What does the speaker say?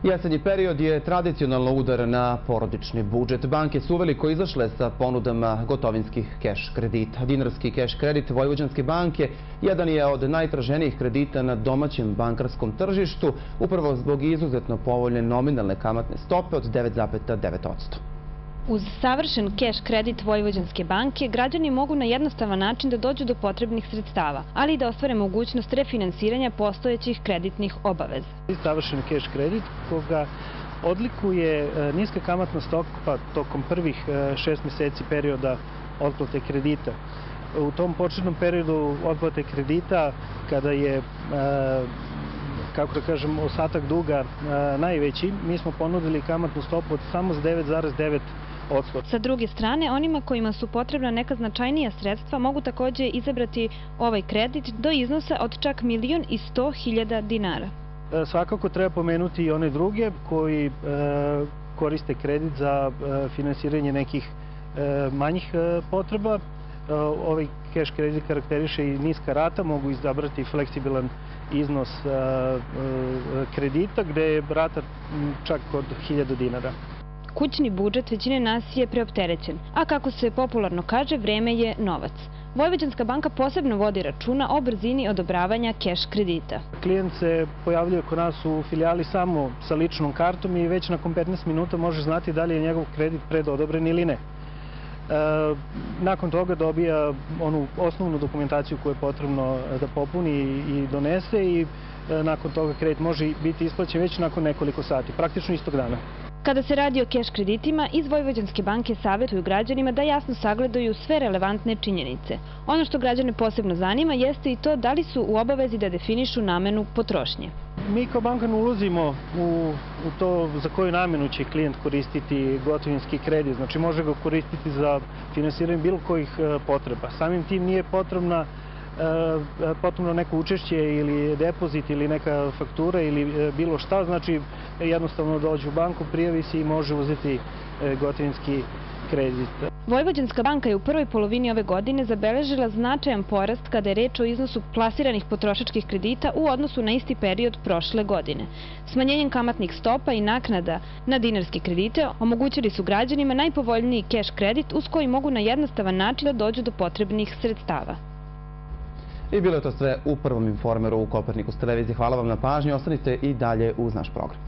Jesenji period je tradicionalno udar na porodični budžet. Banke su uveliko izašle sa ponudama gotovinskih keš kredita. Dinarski keš kredit Vojvođanske banke jedan je od najtraženijih kredita na domaćem bankarskom tržištu, upravo zbog izuzetno povoljne nominalne kamatne stope od 9,9%. Uz savršen keš kredit Vojvođanske banke, građani mogu na jednostavan način da dođu do potrebnih sredstava, ali i da ostvare mogućnost refinansiranja postojećih kreditnih obaveza. Savršen keš kredit koga odlikuje niska kamatna stopa tokom prvih 6 meseci perioda otplate kredita. U tom početnom periodu otplate kredita, kada je kako da kažem, ostatak duga najveći, mi smo ponudili kamatnu stopu od samo 9,9%. Sa druge strane, onima kojima su potrebna neka značajnija sredstva mogu takođe izabrati ovaj kredit do iznosa od čak 1.100.000 dinara. Svakako treba pomenuti i one druge koji koriste kredit za finansiranje nekih manjih potreba. Ovaj keš kredit karakteriše i niska rata, mogu izabrati fleksibilan iznos kredita gde je rata čak od 1.000 dinara. Kućni budžet većine nas je preopterećen, a kako se popularno kaže, vreme je novac. Vojvođanska banka posebno vodi računa o brzini odobravanja keš kredita. Klijent se pojavljuje kod nas u filijali samo sa ličnom kartom i već nakon 15 minuta može znati da li je njegov kredit predodobren ili ne. Nakon toga dobija onu osnovnu dokumentaciju koju je potrebno da popuni i donese i nakon toga kredit može biti isplaćen već nakon nekoliko sati, praktično istog dana. Kada se radi o keš kreditima, iz Vojvođanske banke savjetuju građanima da jasno sagledaju sve relevantne činjenice. Ono što građane posebno zanima jeste i to da li su u obavezi da definišu namenu potrošnje. Mi kao banka ne ulazimo u to za koju namenu će klijent koristiti gotovinski kredit. Znači može ga koristiti za finansiranje bilo kojih potreba. Samim tim nije potrebno neko učešće ili depozit ili neka faktura ili bilo šta. Znači jednostavno dođe u banku, prijavi se i može uzeti gotovinski kredit. Vojvođanska banka je u prvoj polovini ove godine zabeležila značajan porast kada je reč o iznosu plasiranih potrošačkih kredita u odnosu na isti period prošle godine. Smanjenjem kamatnih stopa i naknada na dinarske kredite omogućili su građanima najpovoljniji keš kredit uz koji mogu na jednostavan način da dođu do potrebnih sredstava. I bilo je to sve u prvom Informeru u Kopernikus televiziji. Hvala vam na pažnji. Ostanite i dalje uz naš program.